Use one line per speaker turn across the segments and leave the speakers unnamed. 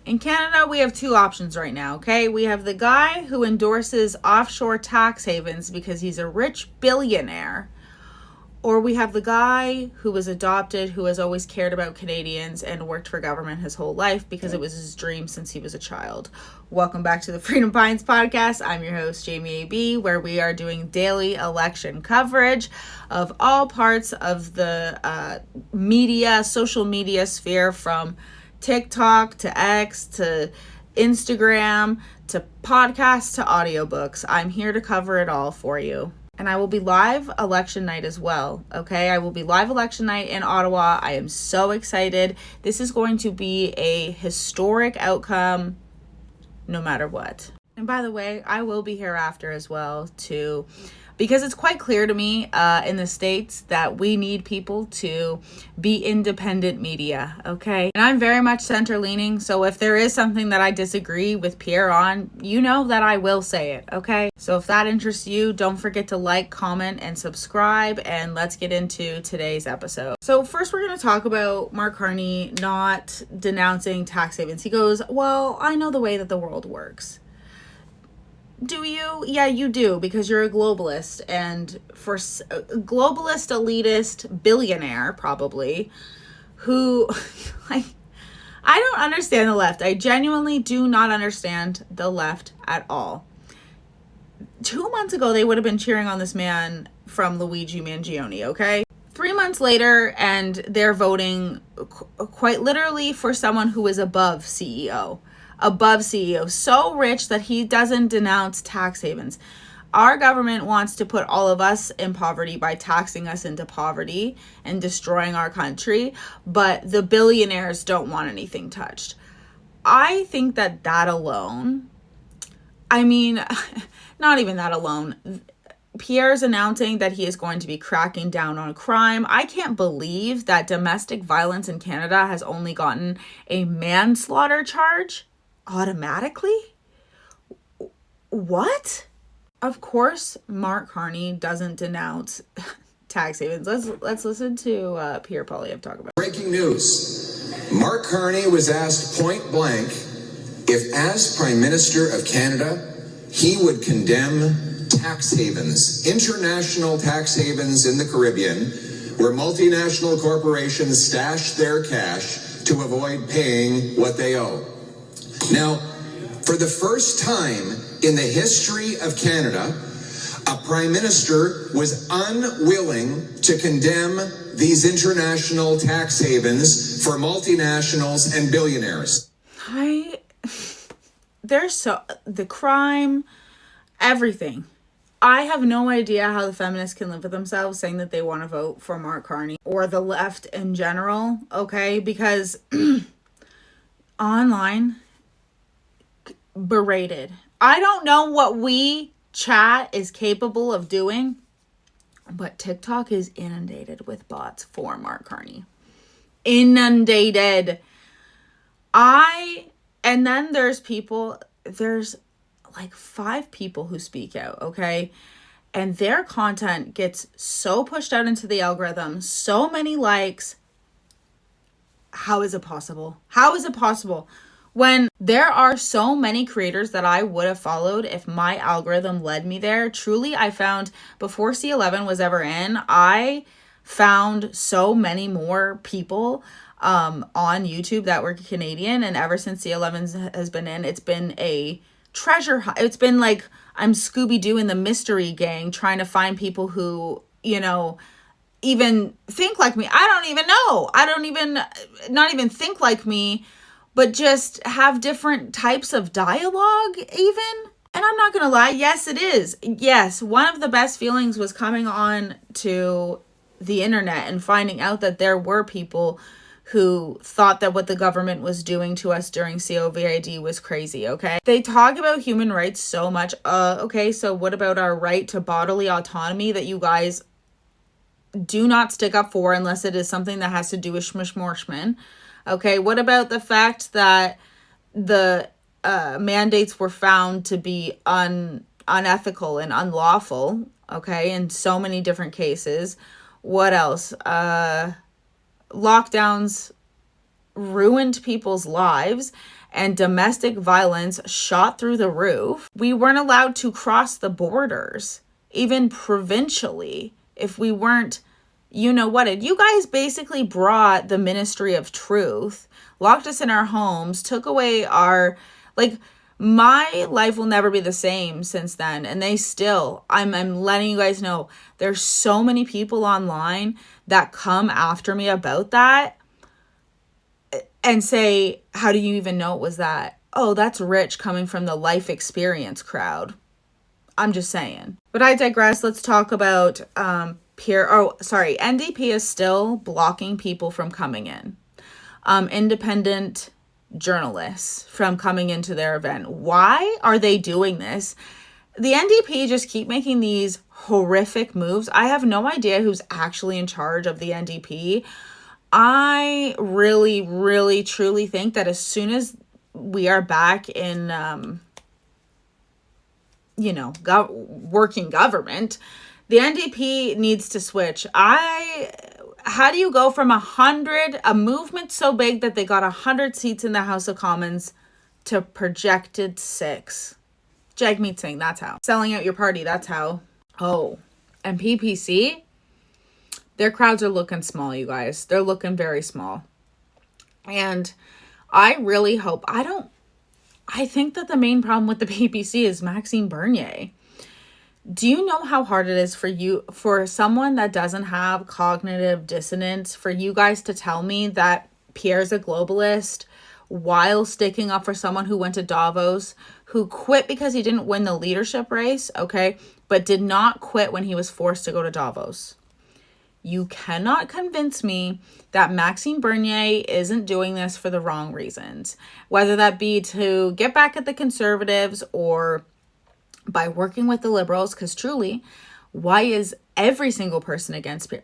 In Canada, we have two options right now, okay? We have the guy who endorses offshore tax havens because he's a rich billionaire. Or we have the guy who was adopted, who has always cared about Canadians and worked for government his whole life because it was his dream since he was a child. Welcome back to the Freedom Pines podcast. I'm your host, Jamie A.B., where we are doing daily election coverage of all parts of the social media sphere, from TikTok to X to Instagram to podcasts to audiobooks. I'm here to cover it all for you. And I will be live election night as well, okay? I will be live election night in Ottawa. I am so excited. This is going to be a historic outcome no matter what. And by the way, I will be here after as well too, because it's quite clear to me in the States that we need people to be independent media, okay? And I'm very much center-leaning, so if there is something that I disagree with Pierre on, you know that I will say it, okay? So if that interests you, don't forget to like, comment, and subscribe, and let's get into today's episode. So first we're going to talk about Mark Carney not denouncing tax havens. He goes, well, I know the way that the world works. Do you? Yeah, you do, because you're a globalist, and for a globalist, elitist billionaire, probably, who, I don't understand the left. I genuinely do not understand the left at all. 2 months ago, they would have been cheering on this man from Luigi Mangione, okay? 3 months later, and they're voting quite literally for someone who is above CEO, so rich that he doesn't denounce tax havens. Our government wants to put all of us in poverty by taxing us into poverty and destroying our country, but the billionaires don't want anything touched. I think that alone, I mean, not even that alone, Pierre's announcing that he is going to be cracking down on crime. I can't believe that domestic violence in Canada has only gotten a manslaughter charge automatically. What? Of course, Mark Carney doesn't denounce tax havens. Let's listen to Pierre Poilievre talk about it.
Breaking news. Mark Carney was asked point blank if, as Prime Minister of Canada, he would condemn tax havens, international tax havens in the Caribbean, where multinational corporations stash their cash to avoid paying what they owe. Now, for the first time in the history of Canada, a Prime Minister was unwilling to condemn these international tax havens for multinationals and billionaires.
The crime, everything. I have no idea how the feminists can live with themselves saying that they want to vote for Mark Carney or the left in general, okay? Because online, berated. I don't know what we chat is capable of doing, but TikTok is inundated with bots for Mark Carney. Inundated. And then there's like 5 people who speak out, okay? And their content gets so pushed out into the algorithm, so many likes. How is it possible? How is it possible? When there are so many creators that I would have followed if my algorithm led me there. Truly, I found before C11 was ever in, I found so many more people on YouTube that were Canadian. And ever since C11 has been in, it's been a treasure hunt. It's been like I'm Scooby-Doo in the mystery gang trying to find people who, even think like me. I don't even know. Not even think like me, but just have different types of dialogue even. And I'm not going to lie. Yes, it is. Yes. One of the best feelings was coming on to the internet and finding out that there were people who thought that what the government was doing to us during COVID was crazy, okay? They talk about human rights so much. Okay, so what about our right to bodily autonomy that you guys do not stick up for unless it is something that has to do with schmishmorshman? Okay, what about the fact that the mandates were found to be unethical and unlawful, okay, in so many different cases? What else? Lockdowns ruined people's lives, and domestic violence shot through the roof. We weren't allowed to cross the borders, even provincially, if we weren't, you know what? You guys basically brought the Ministry of Truth, locked us in our homes, took away our, like, my life will never be the same since then. And they still, I'm letting you guys know, there's so many people online that come after me about that and say, how do you even know it was that? Oh, that's rich coming from the life experience crowd. I'm just saying. But I digress. Let's talk about NDP is still blocking people from coming in. Independent journalists from coming into their event. Why are they doing this? The NDP just keep making these horrific moves. I have no idea who's actually in charge of the NDP. I really, really, truly think that as soon as we are back in, working government, the NDP needs to switch. How do you go from a movement so big that they got 100 seats in the House of Commons to projected 6? Jagmeet Singh, that's how. Selling out your party, that's how. Oh, and PPC? Their crowds are looking small, you guys. They're looking very small. And I really hope, I think that the main problem with the PPC is Maxime Bernier. Do you know how hard it is for someone that doesn't have cognitive dissonance, for you guys to tell me that Pierre's a globalist while sticking up for someone who went to Davos, who quit because he didn't win the leadership race, okay, but did not quit when he was forced to go to Davos? You cannot convince me that Maxime Bernier isn't doing this for the wrong reasons, whether that be to get back at the conservatives or by working with the liberals, because truly, why is every single person against Pierre?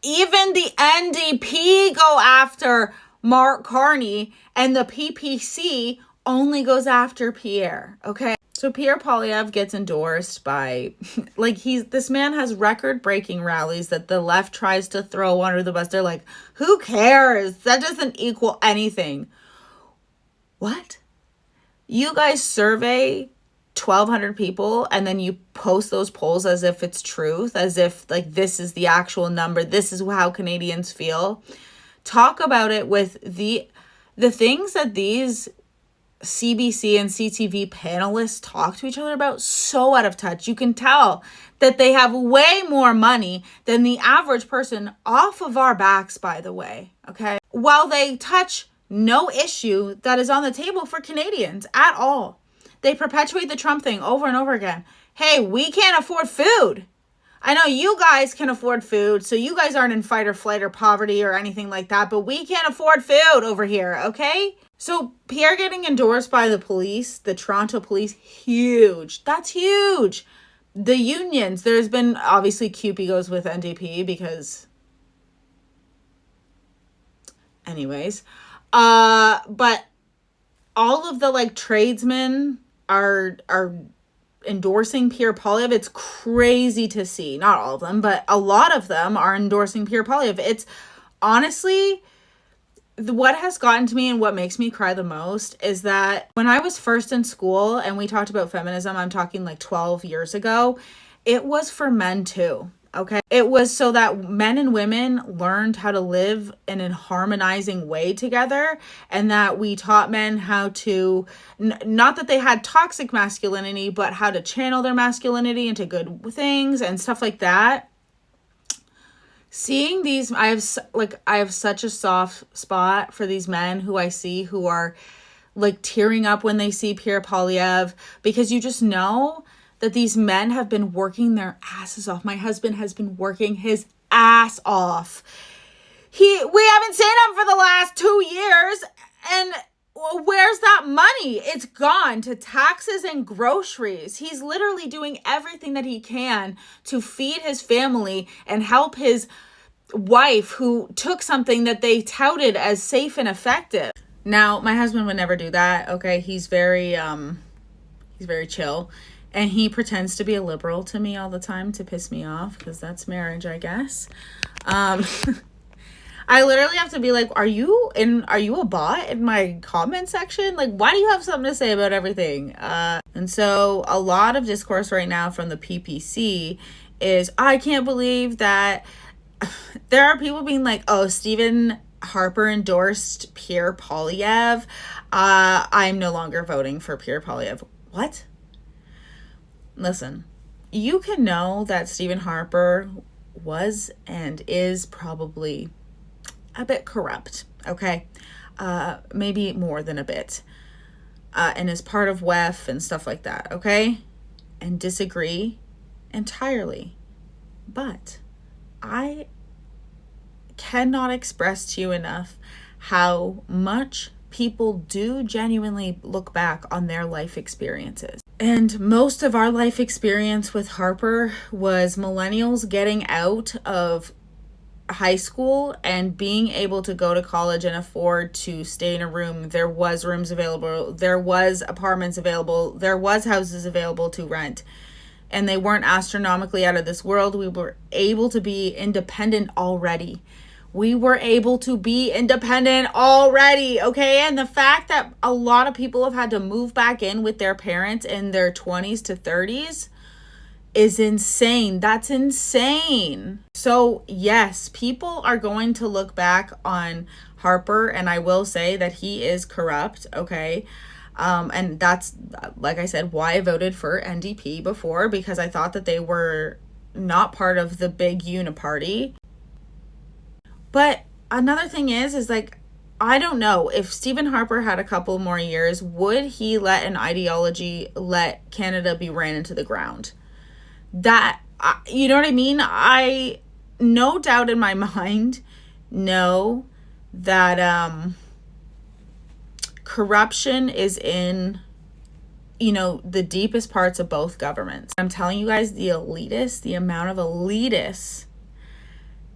Even the NDP go after Mark Carney, and the PPC only goes after Pierre, okay? So Pierre Poilievre gets endorsed by, this man has record-breaking rallies that the left tries to throw under the bus. They're like, who cares? That doesn't equal anything. What? You guys survey 1,200 people and then you post those polls as if it's truth, as if this is the actual number. This is how Canadians feel. Talk about it with the things that these CBC and CTV panelists talk to each other about, so out of touch. You can tell that they have way more money than the average person off of our backs, by the way, okay? While they touch no issue that is on the table for Canadians at all. They perpetuate the Trump thing over and over again. Hey, we can't afford food. I know you guys can afford food, so you guys aren't in fight or flight or poverty or anything like that, but we can't afford food over here, okay? So Pierre getting endorsed by the police, the Toronto police, huge. That's huge. The unions, there's been, obviously CUPE goes with NDP because, anyways. But all of the tradesmen are endorsing Pierre Poilievre. It's crazy to see. Not all of them, but a lot of them are endorsing Pierre Poilievre. It's honestly, what has gotten to me and what makes me cry the most is that when I was first in school and we talked about feminism, I'm talking 12 years ago, it was for men too. Okay. It was so that men and women learned how to live in a harmonizing way together, and that we taught men how to, not that they had toxic masculinity, but how to channel their masculinity into good things and stuff like that. Seeing these, I have such a soft spot for these men who I see who are tearing up when they see Pierre Poilievre, because you just know that these men have been working their asses off. My husband has been working his ass off. We haven't seen him for the last 2 years, and where's that money? It's gone to taxes and groceries. He's literally doing everything that he can to feed his family and help his wife, who took something that they touted as safe and effective. Now, my husband would never do that, okay? He's very chill. And he pretends to be a liberal to me all the time to piss me off, because that's marriage, I guess. I literally have to be like, are you a bot in my comment section? Like, why do you have something to say about everything? And so a lot of discourse right now from the PPC is, I can't believe that there are people being like, oh, Stephen Harper endorsed Pierre Poilievre. I'm no longer voting for Pierre Poilievre. What? Listen, you can know that Stephen Harper was and is probably a bit corrupt, okay? Maybe more than a bit. And is part of WEF and stuff like that, okay? And disagree entirely. But I cannot express to you enough how much people do genuinely look back on their life experiences. And most of our life experience with Harper was millennials getting out of high school and being able to go to college and afford to stay in a room. There was rooms available. There was apartments available. There was houses available to rent. And they weren't astronomically out of this world. We were able to be independent already. We were able to be independent already, okay? And the fact that a lot of people have had to move back in with their parents in their 20s to 30s is insane. That's insane. So yes, people are going to look back on Harper, and I will say that he is corrupt, okay? And that's, like I said, why I voted for NDP before, because I thought that they were not part of the big uniparty. But another thing is like, I don't know, if Stephen Harper had a couple more years, would he let an ideology let Canada be ran into the ground? That, you know what I mean? I, no doubt in my mind, know that corruption is in, the deepest parts of both governments. I'm telling you guys, the amount of elitists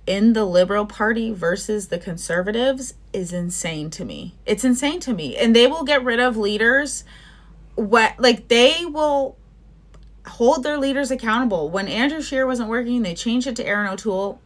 in the Liberal Party versus the Conservatives is insane to me. It's insane to me. And they will get rid of leaders. They will hold their leaders accountable. When Andrew Scheer wasn't working, they changed it to Aaron O'Toole.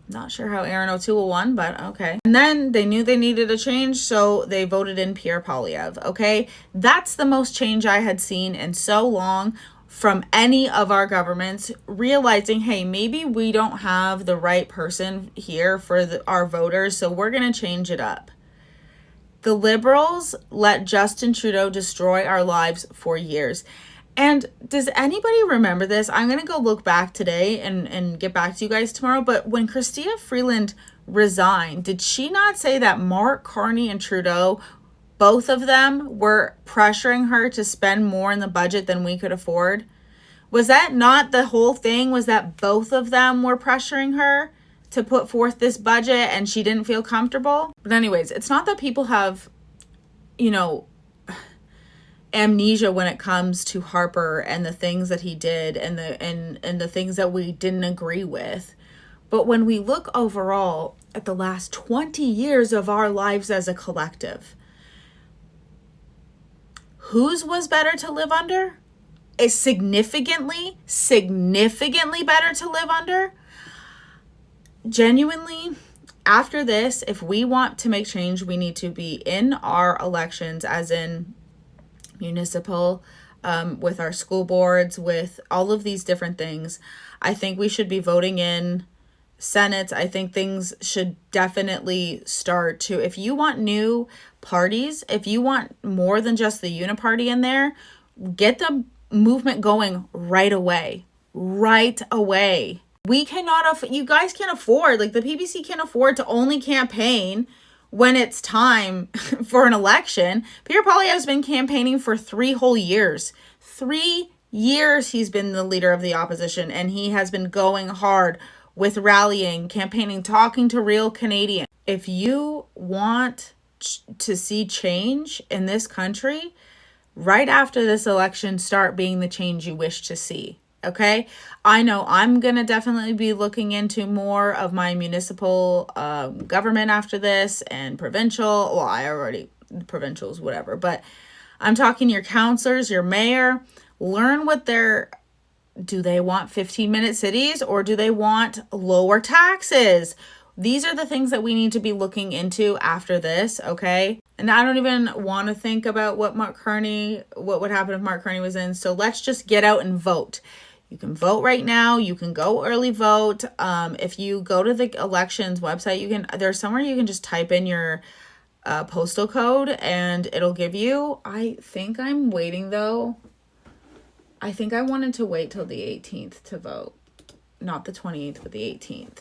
Not sure how Aaron O'Toole won, but okay. And then they knew they needed a change, so they voted in Pierre Poilievre, okay? That's the most change I had seen in so long from any of our governments, realizing, hey, maybe we don't have the right person here for our voters, so we're going to change it up. The Liberals let Justin Trudeau destroy our lives for years. And does anybody remember this? I'm going to go look back today and get back to you guys tomorrow. But when Chrystia Freeland resigned, did she not say that Mark Carney and Trudeau, both of them, were pressuring her to spend more in the budget than we could afford? Was that not the whole thing? Was that both of them were pressuring her to put forth this budget and she didn't feel comfortable? But anyways, it's not that people have, amnesia when it comes to Harper and the things that he did and the things that we didn't agree with. But when we look overall at the last 20 years of our lives as a collective, whose was better to live under? Is significantly better to live under? Genuinely, after this, if we want to make change, we need to be in our elections, as in municipal, with our school boards, with all of these different things. I think we should be voting in Senates. I think things should definitely start to, if you want new parties, if you want more than just the uniparty in there, get the movement going right away. We cannot, you guys can't afford, the PPC can't afford to only campaign when it's time for an election. Pierre Poilievre has been campaigning for 3 whole years. 3 years he's been the leader of the opposition, and he has been going hard with rallying, campaigning, talking to real Canadians. If you want to see change in this country, right after this election, start being the change you wish to see. Okay, I know I'm going to definitely be looking into more of my municipal government after this, and provincial. Well, provincials, whatever. But I'm talking your councilors, your mayor. Learn what do they want 15-minute cities or do they want lower taxes? These are the things that we need to be looking into after this, okay? And I don't even want to think about what would happen if Mark Carney was in. So let's just get out and vote. You can vote right now. You can go early vote. If you go to the elections website, there's somewhere you can just type in your postal code and it'll give you. I think I'm waiting though. I think I wanted to wait till the 18th to vote. Not the 28th, but the 18th.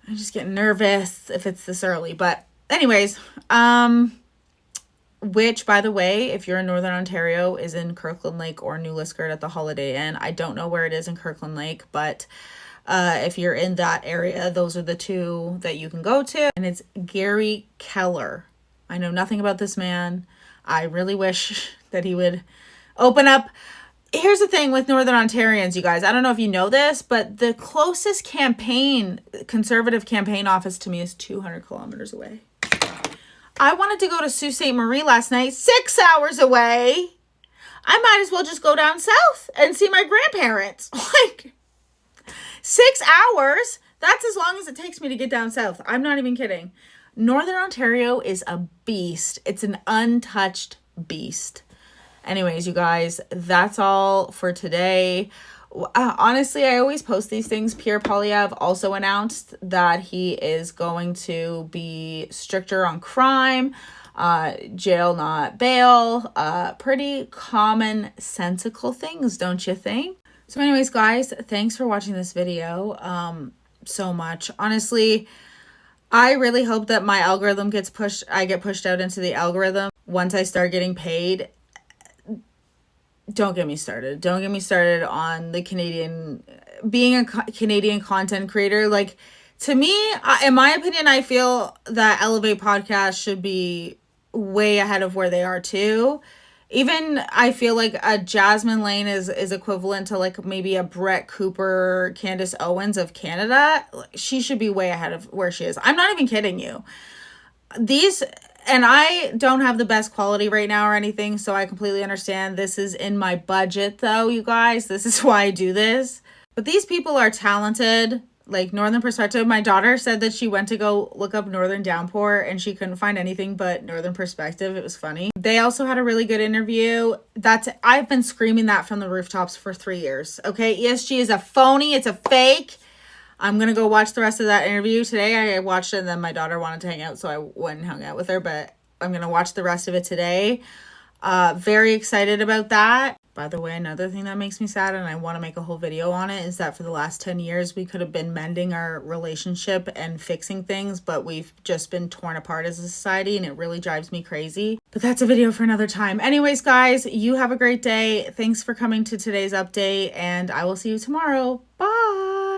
I just get nervous if it's this early. But anyways, which, by the way, if you're in Northern Ontario, is in Kirkland Lake or New Liskeard at the Holiday Inn. I don't know where it is in Kirkland Lake, but if you're in that area, those are the two that you can go to. And it's Gary Keller. I know nothing about this man. I really wish that he would open up. Here's the thing with Northern Ontarians, you guys. I don't know if you know this, but the closest conservative campaign office to me is 200 kilometers away. I wanted to go to Sault Ste. Marie last night, 6 hours away. I might as well just go down south and see my grandparents. 6 hours? That's as long as it takes me to get down south. I'm not even kidding. Northern Ontario is a beast. It's an untouched beast. Anyways, you guys, that's all for today. Honestly, I always post these things. Pierre Poilievre also announced that he is going to be stricter on crime, jail, not bail. Pretty commonsensical things, don't you think? So anyways, guys, thanks for watching this video so much. Honestly, I really hope that my algorithm I get pushed out into the algorithm once I start getting paid. Don't get me started. Don't get me started on the being a Canadian content creator. Like, to me, in my opinion, I feel that Elevate Podcast should be way ahead of where they are too. Even I feel like a Jasmine Lane is equivalent to like maybe a Brett Cooper, Candace Owens of Canada. She should be way ahead of where she is. I'm not even kidding you. And I don't have the best quality right now or anything, so I completely understand. This is in my budget, though, you guys. This is why I do this. But these people are talented. Like, Northern Perspective. My daughter said that she went to go look up Northern Downpour, and she couldn't find anything but Northern Perspective. It was funny. They also had a really good interview. I've been screaming that from the rooftops for 3 years. Okay, ESG is a phony. It's a fake. I'm going to go watch the rest of that interview today. I watched it and then my daughter wanted to hang out, so I went and hung out with her, but I'm going to watch the rest of it today. Very excited about that. By the way, another thing that makes me sad, and I want to make a whole video on it, is that for the last 10 years, we could have been mending our relationship and fixing things, but we've just been torn apart as a society, and it really drives me crazy. But that's a video for another time. Anyways, guys, you have a great day. Thanks for coming to today's update, and I will see you tomorrow. Bye!